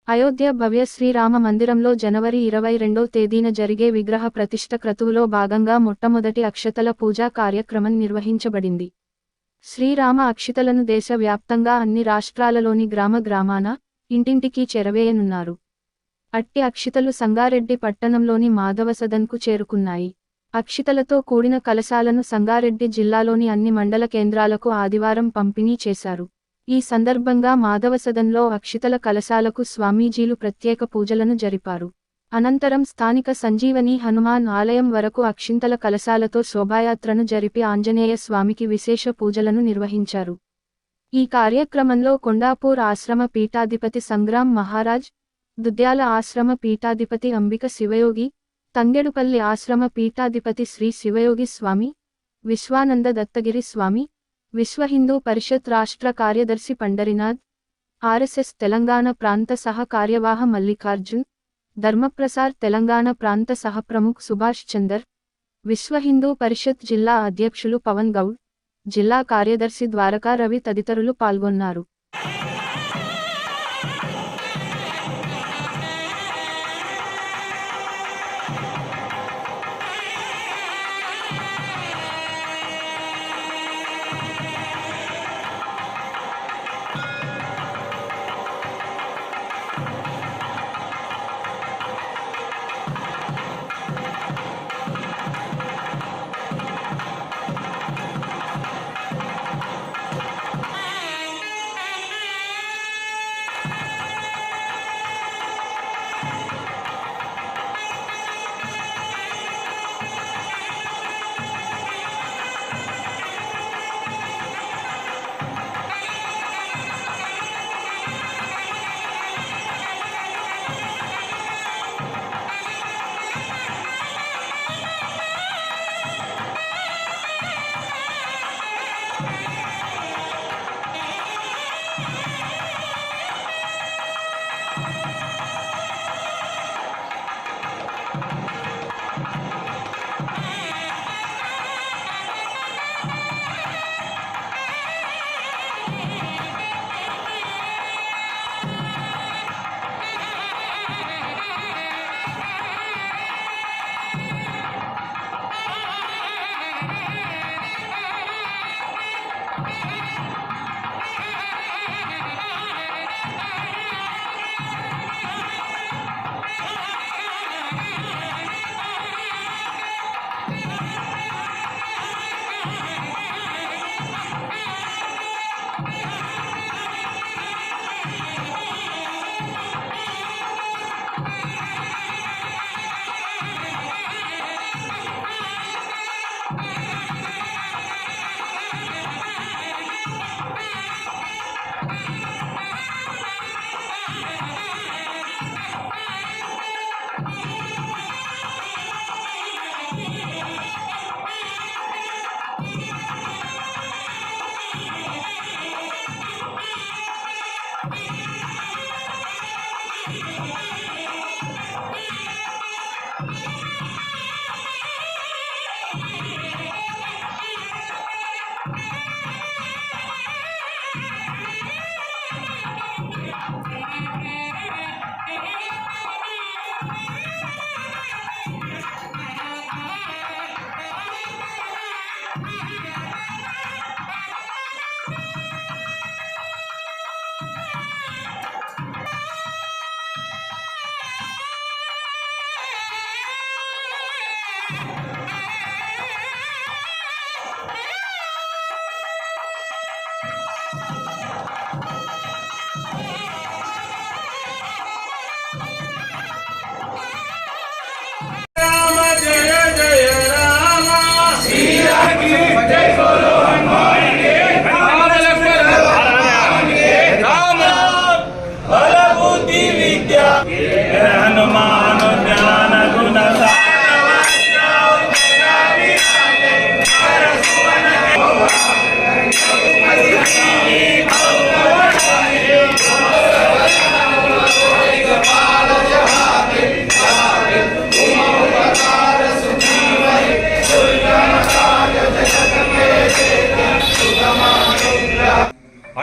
అయోధ్య భవ్య శ్రీరామ మందిరంలో జనవరి 22వ తేదీన జరిగే విగ్రహ ప్రతిష్ఠ క్రతువులో భాగంగా మొట్టమొదటి అక్షతల పూజా కార్యక్రమం నిర్వహించబడింది. శ్రీరామ అక్షితలను దేశ వ్యాప్తంగా అన్ని రాష్ట్రాలలోని గ్రామాన ఇంటింటికి చేరవేయనున్నారు. అట్టి అక్షితలు సంగారెడ్డి పట్టణంలోని మాధవసదన్కు చేరుకున్నాయి. అక్షితలతో కూడిన కలశాలను సంగారెడ్డి జిల్లాలోని అన్ని మండల కేంద్రాలకు ఆదివారం పంపిణీ చేశారు. ఈ సందర్భంగా మాధవసదన్లో అక్షితల కలశాలకు స్వామీజీలు ప్రత్యేక పూజలను జరిపారు. అనంతరం స్థానిక సంజీవని హనుమాన్ ఆలయం వరకు అక్షింతల కలశాలతో శోభాయాత్రను జరిపి ఆంజనేయ స్వామికి విశేష పూజలను నిర్వహించారు. ఈ కార్యక్రమంలో కొండాపూర్ ఆశ్రమ పీఠాధిపతి సంగ్రామ్ మహారాజ్, దుద్యాల ఆశ్రమ పీఠాధిపతి అంబిక శివయోగి, తంగెడుపల్లి ఆశ్రమ పీఠాధిపతి శ్రీ శివయోగి స్వామి, విశ్వానంద దత్తగిరి స్వామి, విశ్వ హిందూ పరిషత్ రాష్ట్ర కార్యదర్శి పండరినాథ్, ఆర్ఎస్ఎస్ తెలంగాణ ప్రాంత సహ కార్యవాహ మల్లికార్జున్, ధర్మప్రసార్ తెలంగాణ ప్రాంత సహ ప్రముఖ్ సుభాష్ చందర్, విశ్వ హిందూ పరిషత్ జిల్లా అధ్యక్షులు పవన్ గౌడ్, జిల్లా కార్యదర్శి ద్వారకా రవి తదితరులు పాల్గొన్నారు.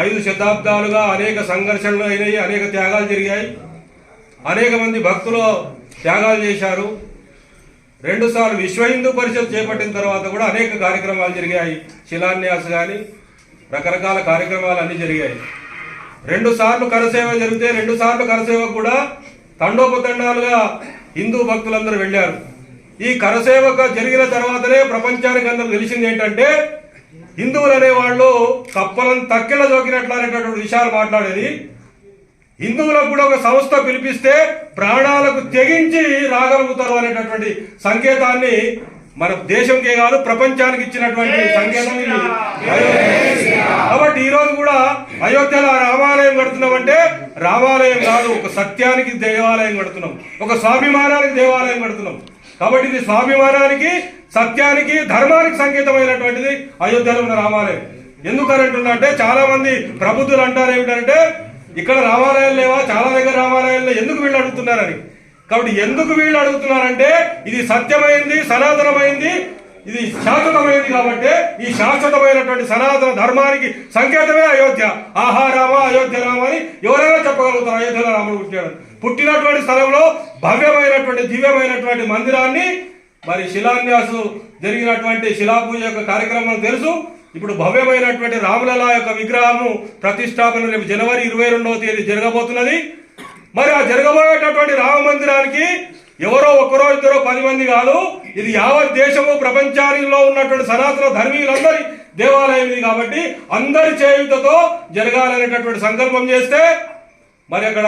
ఐదు శతాబ్దాలుగా అనేక సంఘర్షణలు అయినాయి, అనేక త్యాగాలు జరిగాయి. అనేక మంది భక్తులు త్యాగాలు చేశారు. 2 సార్లు విశ్వ హిందూ పరిషత్ చేపట్టిన తర్వాత కూడా అనేక కార్యక్రమాలు జరిగాయి. శిలాన్యాస కానీ రకరకాల కార్యక్రమాలు అన్నీ జరిగాయి. 2 సార్లు కరసేవ జరిగితే 2 సార్లు కరసేవ కూడా తండోపతండాలుగా హిందూ భక్తులందరూ వెళ్ళారు. ఈ కరసేవక జరిగిన తర్వాతనే ప్రపంచానికి అందరూ తెలిసింది ఏంటంటే హిందువులు అనేవాళ్ళు కప్పలను తక్కెల జోకినట్లు అనేటటువంటి విషయాలు మాట్లాడేది. హిందువులకు కూడా ఒక సంస్థ పిలిపిస్తే ప్రాణాలకు తెగించి రాగలుగుతారు అనేటటువంటి సంకేతాన్ని మన దేశంకే కాదు ప్రపంచానికి ఇచ్చినటువంటి సంకేతం ఇది. కాబట్టి ఈ రోజు కూడా అయోధ్యలో రామాలయం కడుతున్నామంటే రామాలయం కాదు, ఒక సత్యానికి దేవాలయం కడుతున్నాం, ఒక స్వాభిమానానికి దేవాలయం కడుతున్నాం. కాబట్టి ఇది స్వాభిమానానికి, సత్యానికి, ధర్మానికి సంకేతమైనటువంటిది అయోధ్యలో ఉన్న రామాలయం. ఎందుకనంటున్నా అంటే చాలా మంది ప్రబుద్ధులు అంటారు ఏమిటంటే ఇక్కడ రామాలయాలు లేవా, చాలా దగ్గర రామాలయాల్లో ఎందుకు వీళ్ళు అడుగుతున్నారని. కాబట్టి ఎందుకు వీళ్ళు అడుగుతున్నారంటే ఇది సత్యమైంది, సనాతనమైంది, ఇది శాశ్వతమైంది. కాబట్టి ఈ శాశ్వతమైనటువంటి సనాతన ధర్మానికి సంకేతమే అయోధ్య. ఆహా రామ అయోధ్య రామ అని ఎవరైనా చెప్పగలుగుతారు. అయోధ్యలో రాముడు పుట్టాడు. పుట్టినటువంటి స్థలంలో భవ్యమైనటువంటి దివ్యమైనటువంటి మందిరాన్ని మరి శిలాన్యాసు జరిగినటువంటి శిలాపూజ యొక్క కార్యక్రమం తెలుసు. ఇప్పుడు భవ్యమైనటువంటి రాములలా యొక్క విగ్రహము ప్రతిష్టాపన రేపు జనవరి 22వ తేదీ జరగబోతున్నది. మరి ఆ జరగబోయేటటువంటి రామ మందిరానికి ఎవరో ఒకరో ఇద్దరో 10 మంది కాదు, ఇది యావత్ దేశము ప్రపంచానిలో ఉన్నటువంటి సనాతన ధర్మీయులందరి దేవాలయం ఇది. కాబట్టి అందరి చేయుతతో జరగాలనేటటువంటి సంకల్పం చేస్తే మరి అక్కడ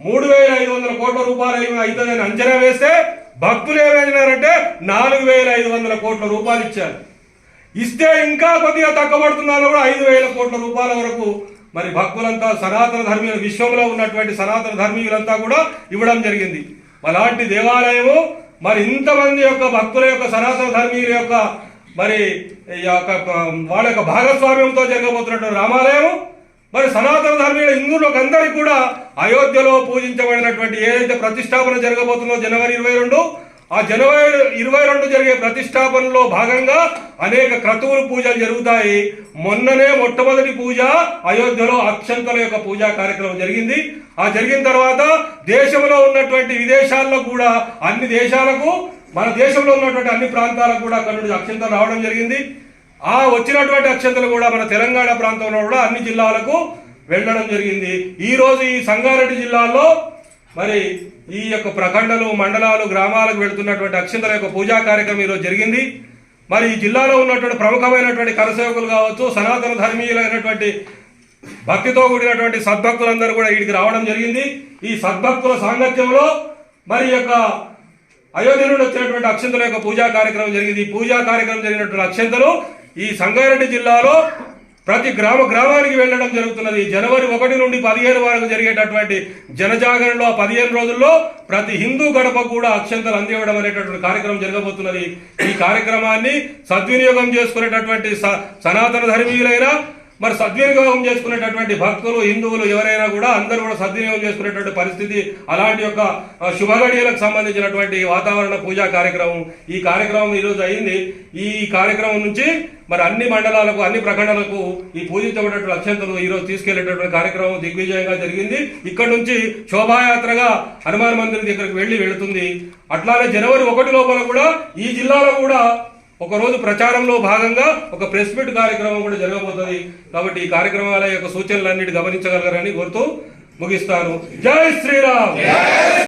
3,500 కోట్ల రూపాయలు అవుతుందని అంచనా వేస్తే భక్తులు ఏమైనారంటే 4,500 కోట్ల రూపాయలు ఇచ్చారు. ఇస్తే ఇంకా కొద్దిగా తగ్గబడుతున్నారో కూడా 5,000 కోట్ల రూపాయల వరకు మరి భక్తులంతా సనాతన ధర్మీయులు విశ్వంలో ఉన్నటువంటి సనాతన ధర్మీయులంతా కూడా ఇవ్వడం జరిగింది. అలాంటి దేవాలయము మరి ఇంతమంది యొక్క భక్తుల యొక్క సనాతన ధర్మీయుల యొక్క మరి వాళ్ళ యొక్క భాగస్వామ్యంతో జరగబోతున్నటువంటి రామాలయము మరి సనాతన ధర్మీయుల హిందువులకు అందరికీ కూడా అయోధ్యలో పూజించబడినటువంటి ఏదైతే ప్రతిష్టాపన జరగబోతుందో జనవరి 22, ఆ జనవరి 22 జరిగే ప్రతిష్టాపనలో భాగంగా అనేక క్రతువులు పూజలు జరుగుతాయి. మొన్ననే మొట్టమొదటి పూజ అయోధ్యలో అక్షంతల యొక్క పూజా కార్యక్రమం జరిగింది. ఆ జరిగిన తర్వాత దేశంలో ఉన్నటువంటి విదేశాల్లో కూడా అన్ని దేశాలకు మన దేశంలో ఉన్నటువంటి అన్ని ప్రాంతాలకు కూడా అక్కడ నుండి అక్షంతలు రావడం జరిగింది. ఆ వచ్చినటువంటి అక్షంతలు కూడా మన తెలంగాణ ప్రాంతంలో కూడా అన్ని జిల్లాలకు వెళ్ళడం జరిగింది. ఈ రోజు ఈ సంగారెడ్డి జిల్లాలో మరి ఈ యొక్క ప్రఖండలు, మండలాలు, గ్రామాలకు వెళుతున్నటువంటి అక్షంతల యొక్క పూజా కార్యక్రమం ఈరోజు జరిగింది. మరి ఈ జిల్లాలో ఉన్నటువంటి ప్రముఖమైనటువంటి కరసేవకులు కావచ్చు, సనాతన ధర్మీయులైనటువంటి భక్తితో కూడినటువంటి సద్భక్తులందరూ కూడా వీడికి రావడం జరిగింది. ఈ సద్భక్తుల సాంగత్యంలో మరి యొక్క అయోధ్య నుండి వచ్చినటువంటి అక్షంతల యొక్క పూజా కార్యక్రమం జరిగింది. ఈ పూజా కార్యక్రమం జరిగినటువంటి అక్షంతలు ఈ సంగారెడ్డి జిల్లాలో ప్రతి గ్రామానికి వెళ్ళడం జరుగుతున్నది. జనవరి 1 నుండి 15 వరకు జరిగేటటువంటి జనజాగరణలో 15 రోజుల్లో ప్రతి హిందూ గడప కూడా అక్షంతలు అందివ్వడం అనేటటువంటి కార్యక్రమం జరగబోతున్నది. ఈ కార్యక్రమాన్ని సద్వినియోగం చేసుకునేటటువంటి సనాతన ధర్మీయులైనా మరి సద్వినియోగం చేసుకునేటటువంటి భక్తులు, హిందువులు ఎవరైనా కూడా అందరూ కూడా సద్వినియోగం చేసుకునేటువంటి పరిస్థితి, అలాంటి యొక్క శుభగడియలకు సంబంధించినటువంటి వాతావరణ పూజా కార్యక్రమం ఈ కార్యక్రమం ఈరోజు అయింది. ఈ కార్యక్రమం నుంచి మరి అన్ని మండలాలకు, అన్ని ప్రఖండాలకు ఈ పూజించబడినటువంటి అక్షంతలు ఈరోజు తీసుకెళ్లేటటువంటి కార్యక్రమం దిగ్విజయంగా జరిగింది. ఇక్కడ నుంచి శోభాయాత్రగా హనుమాన్ మందిర్ దగ్గరికి వెళుతుంది. అట్లానే జనవరి 1 లోపల కూడా ఈ జిల్లాలో కూడా ఒకరోజు ప్రచారంలో భాగంగా ఒక ప్రెస్ మీట్ కార్యక్రమం కూడా జరగబోతుంది. కాబట్టి ఈ కార్యక్రమాల యొక్క సూచనలన్నిటి గమనించగలరని కోరుతూ ముగిస్తాను. జై శ్రీరామ్.